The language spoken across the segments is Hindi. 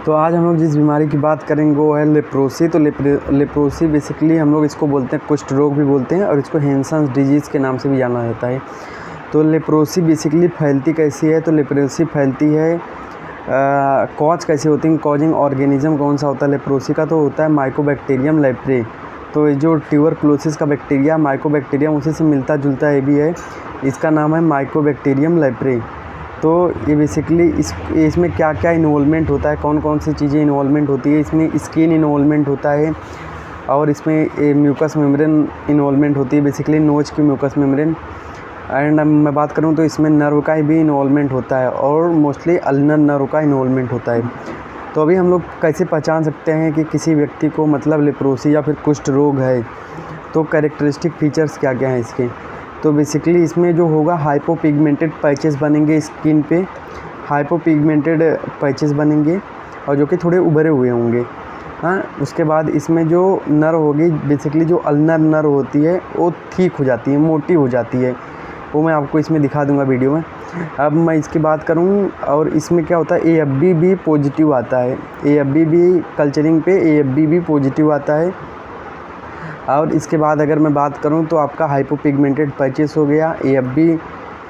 तो आज हम लोग जिस बीमारी की बात करेंगे वो है लेप्रोसी। तो लेप्रोसी बेसिकली हम लोग इसको बोलते हैं कुष्ठ रोग भी बोलते हैं और इसको हैंसन्स डिजीज़ के नाम से भी जाना जाता है। तो लेप्रोसी बेसिकली फैलती कैसी है? तो लेप्रोसी फैलती है कॉज कैसे होती है? कॉजिंग ऑर्गेनिज्म कौन सा होता है लेप्रोसी का? तो होता है माइकोबैक्टीरियम लेप्रे। तो ये जो ट्यूबरक्लोसिस का बैक्टीरिया माइकोबैक्टीरियम उसी से मिलता जुलता ये भी है, इसका नाम है माइकोबैक्टीरियम लेप्रे। तो ये बेसिकली इसमें क्या क्या इन्वॉल्वमेंट होता है, कौन कौन सी चीज़ें इन्वॉल्वमेंट होती है? इसमें स्किन इन्वॉल्वमेंट होता है और इसमें म्यूकस मेम्ब्रेन इन्वॉल्वमेंट होती है, बेसिकली नोज की म्यूकस मेम्ब्रेन। एंड मैं बात करूँ तो इसमें नर्व का भी इन्वॉल्वमेंट होता है और मोस्टली अल्नर नर्व का इन्वॉल्वमेंट होता है। तो अभी हम लोग कैसे पहचान सकते हैं कि किसी व्यक्ति को मतलब लेप्रोसी या फिर कुष्ठ रोग है? तो कैरेक्टरिस्टिक फीचर्स क्या क्या हैं इसके? तो बेसिकली इसमें जो होगा हाइपोपिगमेंटेड पैचेस बनेंगे स्किन पे, हाइपोपिगमेंटेड पैचेस बनेंगे और जो कि थोड़े उभरे हुए होंगे। हाँ, उसके बाद इसमें जो नर्व होगी बेसिकली जो अल्नर नर्व होती है वो ठीक हो जाती है, मोटी हो जाती है, वो मैं आपको इसमें दिखा दूंगा वीडियो में। अब मैं इसकी बात करूं और इसमें क्या होता है AFB भी पॉजिटिव आता है, AFB भी कल्चरिंग पे AFB भी पॉजिटिव आता है। और इसके बाद अगर मैं बात करूं तो आपका हाइपोपिगमेंटेड पैचेस हो गया, AFB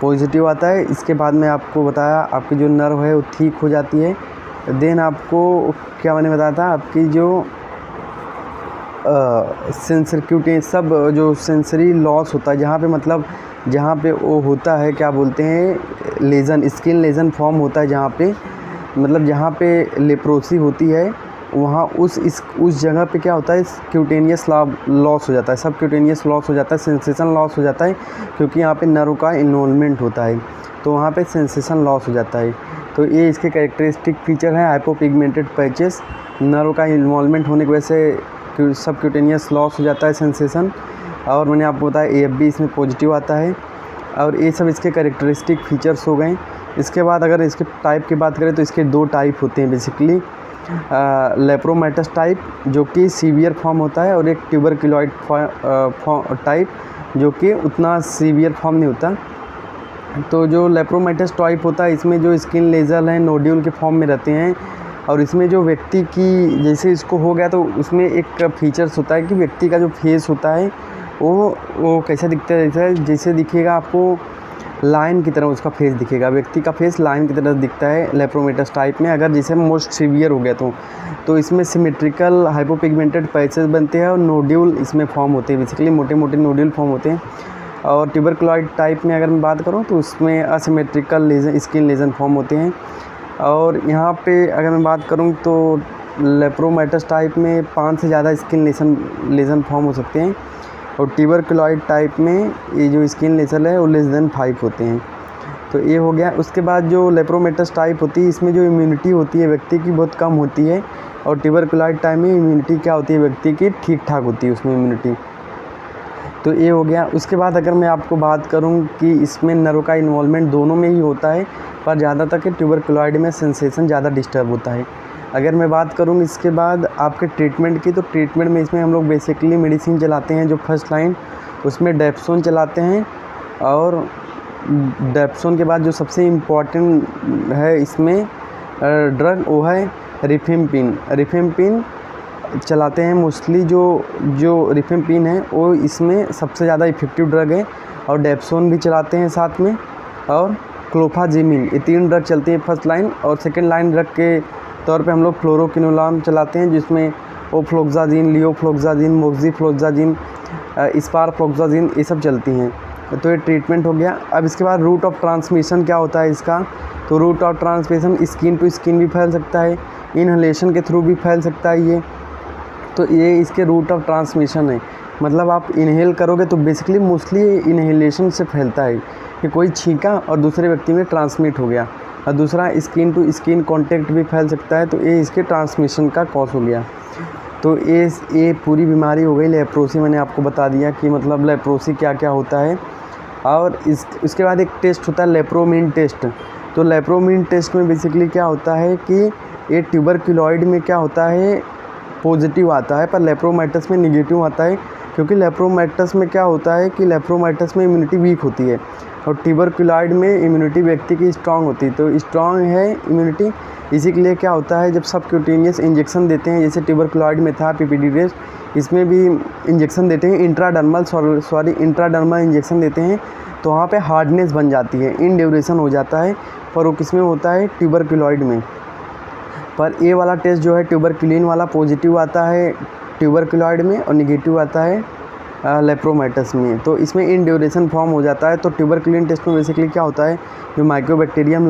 पॉजिटिव आता है। इसके बाद मैं आपको बताया आपकी जो नर्व है वो ठीक हो जाती है। देन आपको क्या मैंने बताया था, आपकी जो सेंसर सब जो सेंसरी लॉस होता है जहाँ पे मतलब जहाँ पे वो होता है क्या बोलते हैं लेज़न, स्किन लेज़न फॉर्म होता है जहाँ पे मतलब जहाँ पे लेप्रोसी होती है वहाँ उस जगह पे क्या होता है क्यूटेनियस लॉस हो जाता है, सब क्यूटेनियस लॉस हो जाता है, सेंसेशन लॉस हो जाता है क्योंकि यहाँ पे नर्व का इन्वॉल्वमेंट होता है तो वहाँ पे सेंसेशन लॉस हो जाता है। तो ये इसके कैरेक्टरिस्टिक फीचर हैं, हाइपोपिगमेंटेड पैचेस, नर्व का इन्वॉल्वमेंट होने की वजह से सब क्यूटेनियस लॉस हो जाता है, सेंसेशन, और मैंने आपको बताया AFB इसमें पॉजिटिव आता है। और ये सब इसके कैरेक्टरिस्टिक फीचर्स हो गए। इसके बाद अगर इसके टाइप की बात करें तो इसके दो टाइप होते हैं बेसिकली, लेप्रोमेटस टाइप जो कि सीवियर फॉर्म होता है और एक ट्यूबरक्लोइड टाइप जो कि उतना सीवियर फॉर्म नहीं होता। तो जो लेप्रोमेटस टाइप होता है इसमें जो स्किन लेजर हैं नोड्यूल के फॉर्म में रहते हैं और इसमें जो व्यक्ति की जैसे इसको हो गया तो उसमें एक फीचर्स होता है कि व्यक्ति का जो फेस होता है वो कैसा दिखता है, जैसे दिखेगा आपको लाइन की तरह उसका फेस दिखेगा, व्यक्ति का फेस लाइन की तरह दिखता है लेप्रोमेटस टाइप में। अगर जैसे मोस्ट सीवियर हो गया तो इसमें सिमेट्रिकल हाइपोपिगमेंटेड पैचेस बनते हैं और नोड्यूल इसमें फॉर्म होते हैं, बेसिकली मोटे मोटे नोड्यूल फॉर्म होते हैं। और ट्यूबरक्लोइड टाइप में अगर मैं बात करूँ तो उसमें asymmetrical lesion skin lesion form होते हैं। और यहाँ पे अगर मैं बात करूँ तो लेप्रोमेटस टाइप में 5 से ज़्यादा स्किन लेजन फॉर्म हो सकते हैं और ट्यूबरक्लोइड टाइप में ये जो स्किन लेजर है वो लेस देन 5 होते हैं। तो ये हो गया। उसके बाद जो लेप्रोमेटस टाइप होती है इसमें जो इम्यूनिटी होती है व्यक्ति की बहुत कम होती है और ट्यूबरक्लोइड टाइप में इम्यूनिटी क्या होती है व्यक्ति की ठीक ठाक होती है उसमें इम्यूनिटी। तो ये हो गया। उसके बाद अगर मैं आपको बात करूं कि इसमें नर्व का इन्वॉल्वमेंट दोनों में ही होता है पर ज़्यादातर के ट्यूबरक्लोइड में सेंसेशन ज़्यादा डिस्टर्ब होता है। अगर मैं बात करूं इसके बाद आपके ट्रीटमेंट की, तो ट्रीटमेंट में इसमें हम लोग बेसिकली मेडिसिन चलाते हैं। जो फर्स्ट लाइन उसमें डेप्सोन चलाते हैं और डेप्सोन के बाद जो सबसे इम्पॉर्टेंट है इसमें ड्रग वो है रिफेम्पिन चलाते हैं मोस्टली। जो रिफेम्पिन है वो इसमें सबसे ज़्यादा इफ़ेक्टिव ड्रग है और डेप्सोन भी चलाते हैं साथ में और क्लोफाजिमिन, ये 3 ड्रग चलती हैं फर्स्ट लाइन। और सेकंड लाइन ड्रग के तौर पे हम लोग फ्लोरोक्विनोलाम चलाते हैं जिसमें ओफ्लोक्साजिन, लियोफ्लोक्साजिन, मोक्सीफ्लोक्साजिन, स्पारफ्लोक्साजिन ये सब चलती हैं। तो ये ट्रीटमेंट हो गया। अब इसके बाद रूट ऑफ ट्रांसमिशन क्या होता है इसका? तो route of transmission skin to skin भी फैल सकता है, इनहेलेशन के थ्रू भी फैल सकता है ये। तो ये इसके रूट ऑफ ट्रांसमिशन है, मतलब आप इनहेल करोगे तो बेसिकली मोस्टली इनहेलेशन से फैलता है कि कोई छींका और दूसरे व्यक्ति में ट्रांसमिट हो गया। और दूसरा स्किन टू स्किन कांटेक्ट भी फैल सकता है, तो ये इसके ट्रांसमिशन का कॉज हो गया। तो ये पूरी बीमारी हो गई लेप्रोसी। मैंने आपको बता दिया कि मतलब लेप्रोसी क्या क्या होता है। और इसके बाद एक टेस्ट होता है लेप्रोमिन टेस्ट। तो लेप्रोमिन टेस्ट में बेसिकली क्या होता है कि ये ट्यूबरक्लोइड में क्या होता है पॉजिटिव आता है पर लेप्रोमेटस में निगेटिव आता है। क्योंकि लेप्रोमाइटस में क्या होता है कि लेप्रोमाइटस में इम्यूनिटी वीक होती है और ट्यूबरकुलॉइड में इम्यूनिटी व्यक्ति की स्ट्रांग होती है। तो स्ट्रांग है इम्यूनिटी, इसी के लिए क्या होता है जब सबक्यूटेनियस इंजेक्शन देते हैं, जैसे ट्यूबरकुलॉइड में था PPD, इसमें भी इंजेक्शन देते हैं इंट्राडर्मल इंजेक्शन देते हैं, तो वहाँ पे हार्डनेस बन जाती है, इन ड्यूरेशन हो जाता है। पर वो किस में होता है? ट्यूबरकुलॉइड में। पर ये वाला टेस्ट जो है ट्यूबरकुलिन वाला पॉजिटिव आता है ट्यूबरकुलॉइड में और निगेटिव आता है लेप्रोमाइटस में। तो इसमें इन ड्यूरेशन फॉर्म हो जाता है। तो ट्यूबरकुलिन टेस्ट में बेसिकली क्या होता है, जो माइक्रोबैक्टीरियम